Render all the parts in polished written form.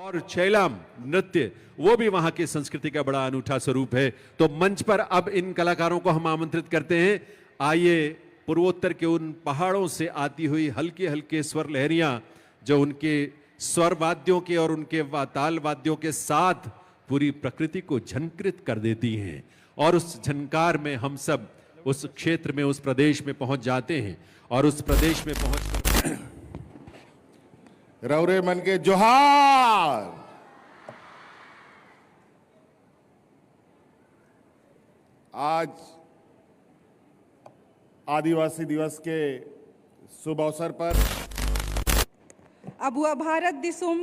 और छैलाम नृत्य वो भी वहां की संस्कृति का बड़ा अनूठा स्वरूप है। तो मंच पर अब इन कलाकारों को हम आमंत्रित करते हैं। आइए पूर्वोत्तर के उन पहाड़ों से आती हुई हल्के हल्के स्वर लहरियां जो उनके स्वर वाद्यों के और उनके ताल वाद्यों के साथ पूरी प्रकृति को झंकृत कर देती हैं, और उस झनकार में हम सब उस क्षेत्र में, उस प्रदेश में पहुंच जाते हैं। और उस प्रदेश में पहुंचकर रौरे मन के जोहार। आज आदिवासी दिवस के शुभ अवसर पर अबुआ भारत दिसुम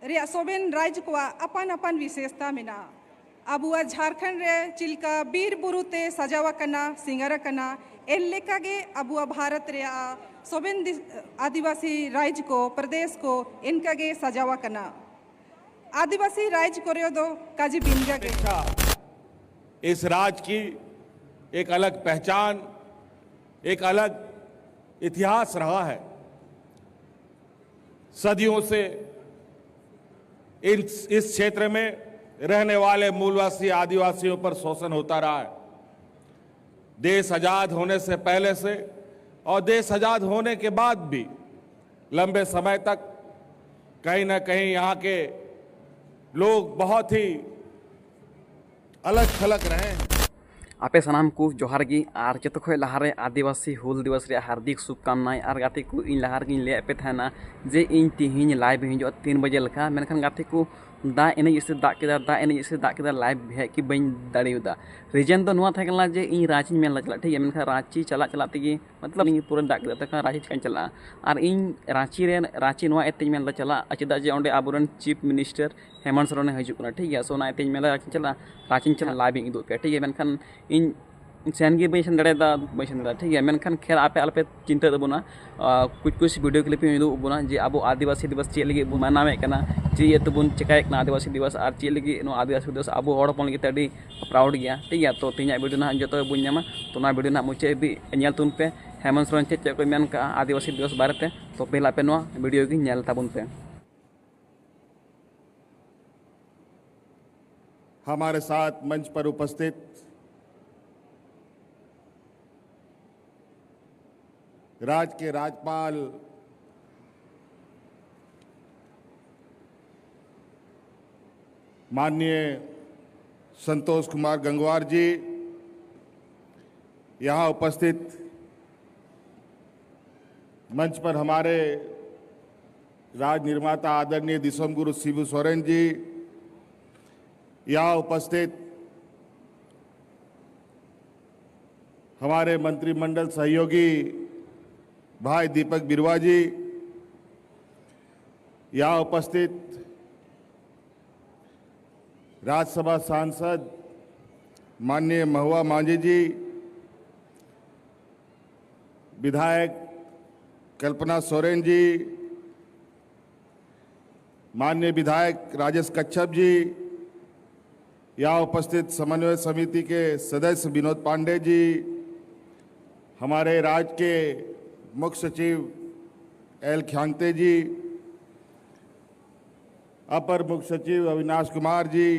रे सोबेन राज्य को अपन अपन विशेषता मेना। अबुआ झारखंड रे चिल्का बीर बुरुते सजावा कना सिंगारा कना एल्लेकागे अबुआ भारत रे सोबेन आदिवासी राज्य को प्रदेश को इनकागे सजावा कना। आदिवासी राज्य को रे दो काजी बिंगा के इस राज्य की एक अलग पहचान, एक अलग इतिहास रहा है। सदियों से इस क्षेत्र में रहने वाले मूलवासी आदिवासियों पर शोषण होता रहा है। देश आजाद होने से पहले से और देश आजाद होने के बाद भी लंबे समय तक कहीं ना कहीं यहाँ के लोग बहुत ही अलग थलग रहे हैं। आपे सानाम को जोहार गी और जत खो लहारे आदिवासी हुल दिवस रे हार्दिक शुभकामनाएं। और गाते को इन लहार गिन ले पे थाना जे इन तिहिन लाइव हिजो 3 बजे लका मेनखान गाते को दा एने से दा केदा दा एने से दा केदा लाइव है कि बइन दाड़ेदा। रीजन तो नुआ था जे इन रांची में चला ठीक है मेनखान रांची चला चला तेगी मतलब इन पूरा दा केदा तक रांची कान चला और इन रांची नुआ एते में चला अचदा जे ओंडे आबुरन चीफ मिनिस्टर हेमंत सोरेन हजूकना ठीक है। सोना एते में चला रांची चला लाइव इन पे ठीक है। मेनखान इन सेन गे बैसन दाड़ा बैसन दाड़ा ठीक है। मेनखान खेर आपे आलपे चिंता दबोना कुछ वीडियो क्लिप उदुबोना जे अब आदिवासी दिवस चे लगे मनावे कना जे ये तबुन चिकाय कना आदिवासी दिवस और चे लगे नो आदिवासी दिवस अब हड़ हपन लगे अड़ी प्राउड गया ठीक है। तो तीन वीडियो ना जो बुन नामा तो ना वीडियो ना मुचे भी नेल तुन पे हेमंत सोरेन चे को मेन का आदिवासी दिवस बारेते तो पहला पे नो वीडियो की नेल ताबुन पे। हमारे साथ मंच पर उपस्थित राज्य के राज्यपाल माननीय संतोष कुमार गंगवार जी, यहाँ उपस्थित मंच पर हमारे राज निर्माता आदरणीय दिसोम गुरु शिबू सोरेन जी, यहाँ उपस्थित हमारे मंत्रिमंडल सहयोगी भाई दीपक बिरवा जी, यहाँ उपस्थित राज्यसभा सांसद माननीय महुआ मांझी जी, विधायक कल्पना सोरेन जी, माननीय विधायक राजेश कच्छप जी, यहाँ उपस्थित समन्वय समिति के सदस्य विनोद पांडे जी, हमारे राज्य के मुख्य सचिव एल ख्यांगते जी, अपर मुख्य सचिव अविनाश कुमार जी,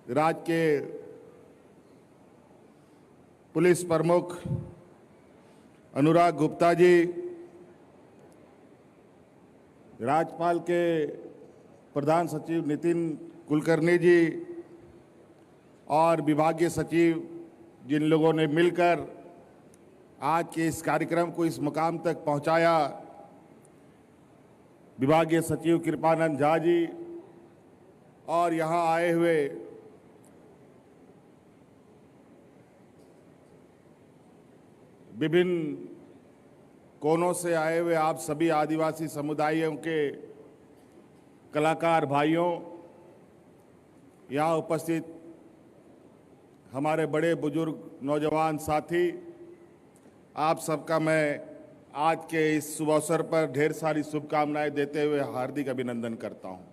राज्य के पुलिस प्रमुख अनुराग गुप्ता जी, राज्यपाल के प्रधान सचिव नितिन कुलकर्णी जी और विभागीय सचिव, जिन लोगों ने मिलकर आज के इस कार्यक्रम को इस मुकाम तक पहुंचाया, विभागीय सचिव कृपानंद झा जी और यहाँ आए हुए विभिन्न कोनों से आए हुए आप सभी आदिवासी समुदायों के कलाकार भाइयों, यहाँ उपस्थित हमारे बड़े बुजुर्ग नौजवान साथी, आप सबका मैं आज के इस शुभ अवसर पर ढेर सारी शुभकामनाएं देते हुए हार्दिक अभिनंदन करता हूं।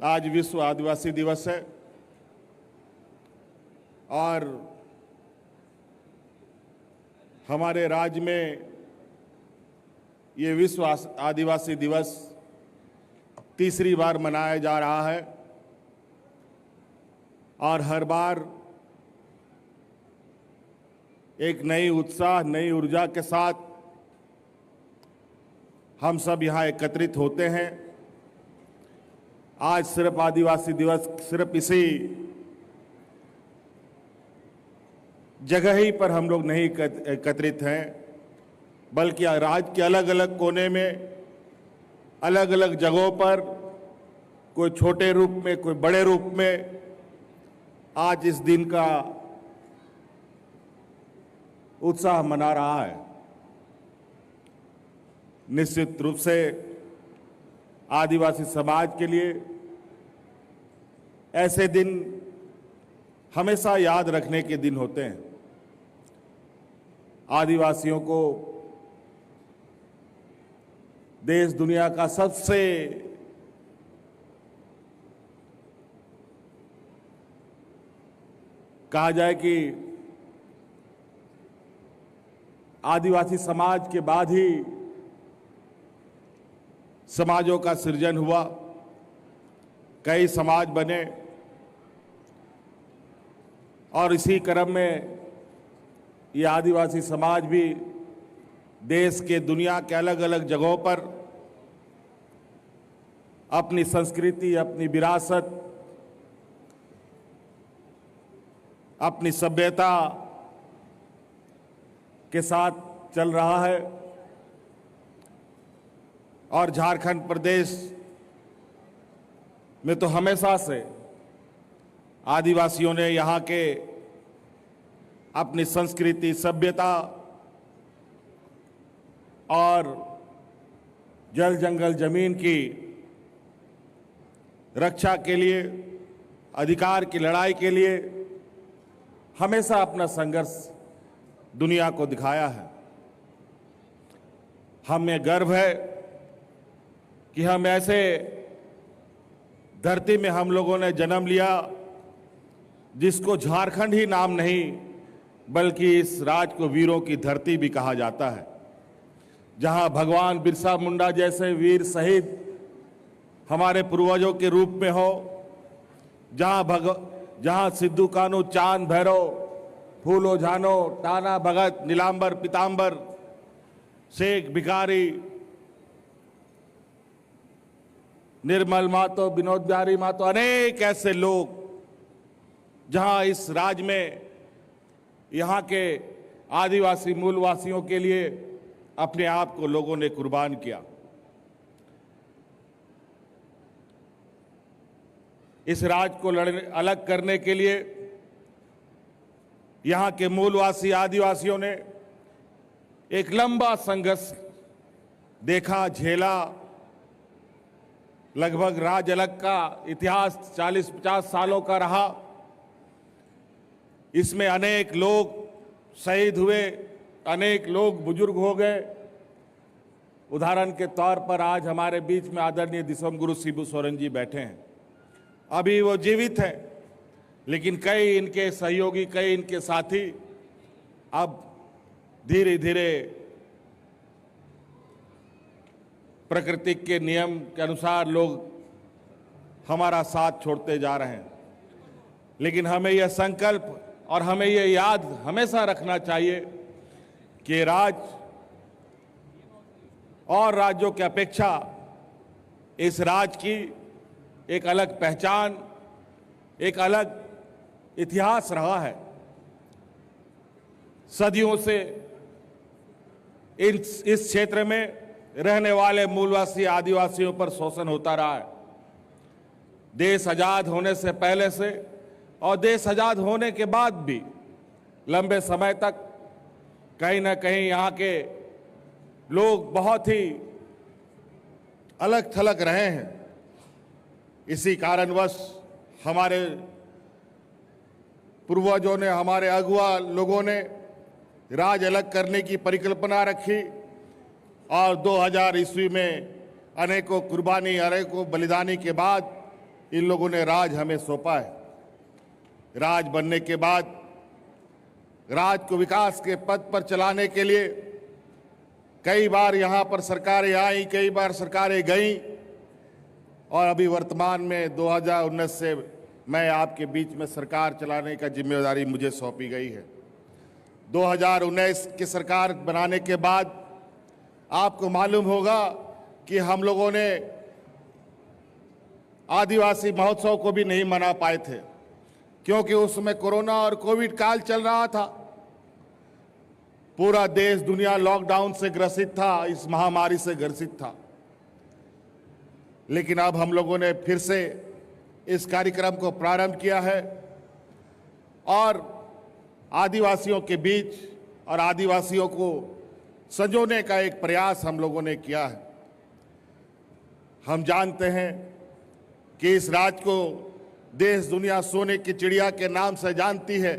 आज विश्व आदिवासी दिवस है और हमारे राज्य में ये विश्व आदिवासी दिवस तीसरी बार मनाया जा रहा है और हर बार एक नई उत्साह, नई ऊर्जा के साथ हम सब यहाँ एकत्रित होते हैं। आज सिर्फ आदिवासी दिवस सिर्फ इसी जगह ही पर हम लोग नहीं एकत्रित हैं, बल्कि राज्य के अलग अलग कोने में, अलग अलग जगहों पर, कोई छोटे रूप में, कोई बड़े रूप में आज इस दिन का उत्साह मना रहा है। निश्चित रूप से आदिवासी समाज के लिए ऐसे दिन हमेशा याद रखने के दिन होते हैं। आदिवासियों को देश दुनिया का सबसे कहा जाए कि आदिवासी समाज के बाद ही समाजों का सृजन हुआ, कई समाज बने और इसी क्रम में ये आदिवासी समाज भी देश के, दुनिया के अलग अलग जगहों पर अपनी संस्कृति, अपनी विरासत, अपनी सभ्यता के साथ चल रहा है। और झारखंड प्रदेश में तो हमेशा से आदिवासियों ने यहाँ के अपनी संस्कृति, सभ्यता और जल जंगल जमीन की रक्षा के लिए, अधिकार की लड़ाई के लिए हमेशा अपना संघर्ष दुनिया को दिखाया है। हमें गर्व है कि हम ऐसे धरती में हम लोगों ने जन्म लिया जिसको झारखंड ही नाम नहीं, बल्कि इस राज्य को वीरों की धरती भी कहा जाता है, जहां भगवान बिरसा मुंडा जैसे वीर शहीद हमारे पूर्वजों के रूप में हो, जहां सिद्धू कान्हू, चांद भैरव, फूलो झानो, टाना भगत, नीलांबर पीतांबर, शेख भिखारी, निर्मल मातो, विनोद बिहारी मातो, अनेक ऐसे लोग जहां इस राज्य में यहाँ के आदिवासी मूलवासियों के लिए अपने आप को लोगों ने कुर्बान किया। इस राज्य को अलग करने के लिए यहाँ के मूलवासी आदिवासियों ने एक लंबा संघर्ष देखा, झेला। लगभग राज्य अलग का इतिहास 40-50 सालों का रहा। इसमें अनेक लोग शहीद हुए, अनेक लोग बुजुर्ग हो गए। उदाहरण के तौर पर आज हमारे बीच में आदरणीय दिसोम गुरु शिबू सोरेन जी बैठे हैं। अभी वो जीवित हैं, लेकिन कई इनके सहयोगी, कई इनके साथी अब धीरे धीरे प्रकृति के नियम के अनुसार लोग हमारा साथ छोड़ते जा रहे हैं। लेकिन हमें यह संकल्प और हमें यह याद हमेशा रखना चाहिए कि राज्य और राज्यों की अपेक्षा इस राज्य की एक अलग पहचान, एक अलग इतिहास रहा है। सदियों से इस क्षेत्र में रहने वाले मूलवासी आदिवासियों पर शोषण होता रहा है। देश आजाद होने से पहले से और देश आजाद होने के बाद भी लंबे समय तक कहीं ना कहीं यहाँ के लोग बहुत ही अलग थलग रहे हैं। इसी कारणवश हमारे पूर्वजों ने, हमारे अगुआ लोगों ने राज अलग करने की परिकल्पना रखी और 2000 ईस्वी में अनेकों कुर्बानी, अनेकों बलिदानी के बाद इन लोगों ने राज हमें सौंपा है। राज बनने के बाद राज को विकास के पथ पर चलाने के लिए कई बार यहाँ पर सरकारें आई, कई बार सरकारें गईं, और अभी वर्तमान में 2019 से मैं आपके बीच में सरकार चलाने का जिम्मेदारी मुझे सौंपी गई है। 2019 की सरकार बनाने के बाद आपको मालूम होगा कि हम लोगों ने आदिवासी महोत्सव को भी नहीं मना पाए थे, क्योंकि उसमें कोरोना और कोविड काल चल रहा था। पूरा देश दुनिया लॉकडाउन से ग्रसित था, इस महामारी से ग्रसित था। लेकिन अब हम लोगों ने फिर से इस कार्यक्रम को प्रारंभ किया है और आदिवासियों के बीच और आदिवासियों को संजोने का एक प्रयास हम लोगों ने किया है। हम जानते हैं कि इस राज्य को देश दुनिया सोने की चिड़िया के नाम से जानती है।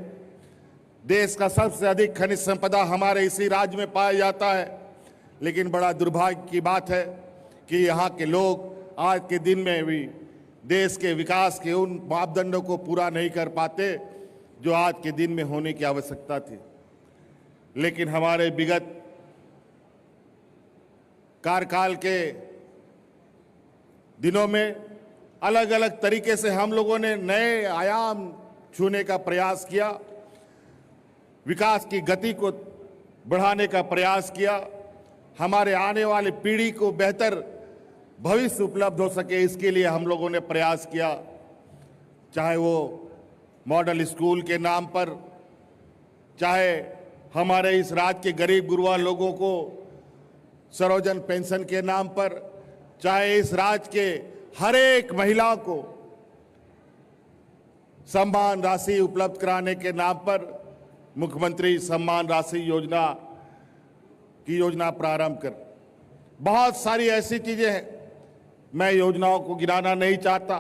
देश का सबसे अधिक खनिज संपदा हमारे इसी राज्य में पाया जाता है, लेकिन बड़ा दुर्भाग्य की बात है कि यहाँ के लोग आज के दिन में भी देश के विकास के उन मापदंडों को पूरा नहीं कर पाते जो आज के दिन में होने की आवश्यकता थी। लेकिन हमारे विगत कार्यकाल के दिनों में अलग अलग तरीके से हम लोगों ने नए आयाम छूने का प्रयास किया, विकास की गति को बढ़ाने का प्रयास किया, हमारे आने वाली पीढ़ी को बेहतर भविष्य उपलब्ध हो सके, इसके लिए हम लोगों ने प्रयास किया। चाहे वो मॉडल स्कूल के नाम पर, चाहे हमारे इस राज्य के गरीब गुरबा लोगों को सरोजन पेंशन के नाम पर, चाहे इस राज्य के हर एक महिला को सम्मान राशि उपलब्ध कराने के नाम पर मुख्यमंत्री सम्मान राशि योजना की योजना प्रारंभ कर, बहुत सारी ऐसी चीजें हैं। मैं योजनाओं को गिनाना नहीं चाहता।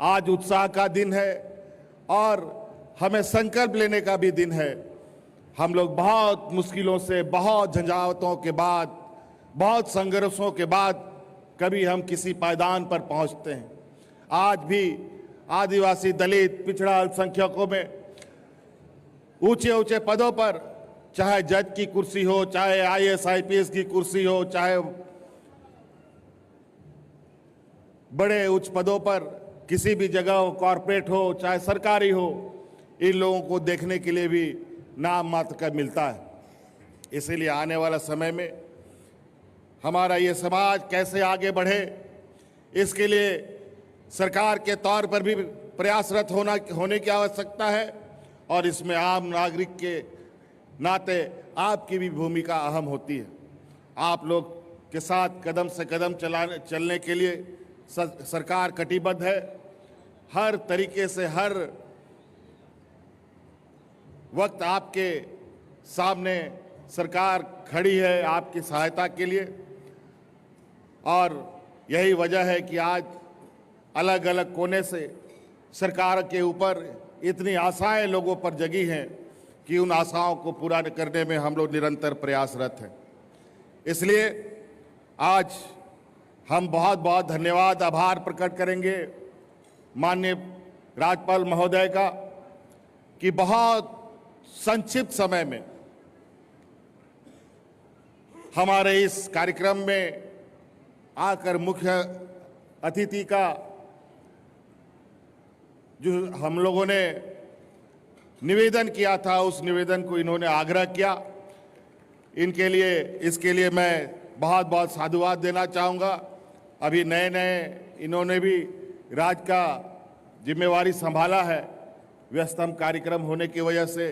आज उत्साह का दिन है और हमें संकल्प लेने का भी दिन है। हम लोग बहुत मुश्किलों से, बहुत झंझावतों के बाद, बहुत संघर्षों के बाद कभी हम किसी पायदान पर पहुंचते हैं। आज भी आदिवासी, दलित, पिछड़ा अल्पसंख्यकों में ऊंचे ऊंचे पदों पर, चाहे जज की कुर्सी हो, चाहे IAS IPS की कुर्सी हो, चाहे बड़े उच्च पदों पर किसी भी जगह हो, कॉरपोरेट हो चाहे सरकारी हो, इन लोगों को देखने के लिए भी नाम मात्र का मिलता है। इसीलिए आने वाला समय में हमारा ये समाज कैसे आगे बढ़े, इसके लिए सरकार के तौर पर भी प्रयासरत होने की आवश्यकता है और इसमें आम नागरिक के नाते आपकी भी भूमिका अहम होती है। आप लोग के साथ कदम से कदम चलने के लिए सरकार कटिबद्ध है। हर तरीके से हर वक्त आपके सामने सरकार खड़ी है आपकी सहायता के लिए, और यही वजह है कि आज अलग अलग कोने से सरकार के ऊपर इतनी आशाएं लोगों पर जगी हैं कि उन आशाओं को पूरा करने में हम लोग निरंतर प्रयासरत हैं। इसलिए आज हम बहुत बहुत धन्यवाद, आभार प्रकट करेंगे माननीय राज्यपाल महोदय का कि बहुत संक्षिप्त समय में हमारे इस कार्यक्रम में आकर मुख्य अतिथि का जो हम लोगों ने निवेदन किया था, उस निवेदन को इन्होंने आग्रह किया। इनके लिए, इसके लिए मैं बहुत बहुत साधुवाद देना चाहूँगा। अभी नए नए इन्होंने भी राज्य का जिम्मेवारी संभाला है, व्यस्तम कार्यक्रम होने की वजह से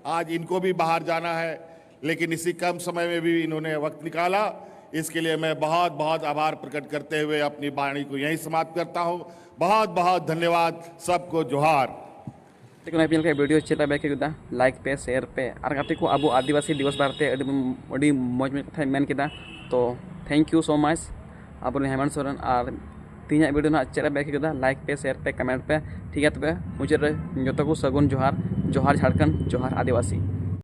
आज इनको भी बाहर जाना है, लेकिन इसी कम समय में भी इन्होंने वक्त निकाला। इसके लिए मैं बहुत बहुत आभार प्रकट करते हुए अपनी वाणी को यहीं समाप्त करता हूँ। बहुत बहुत धन्यवाद, सबको जोहार। वीडियो चेता बैक लाइक पे शेयर पे और गाते को अब आदिवासी दिवस बारते मज कथा मेन किया। तो थैंक यू सो मच अब हेमंत सोरेन और तीन वीडियो ना चेता बैक लाइक पे शेयर पे कमेंट पे। ठीक है तब मुझे जो को सगुन जोहार। जोहार झारखंड, जोहार आदिवासी।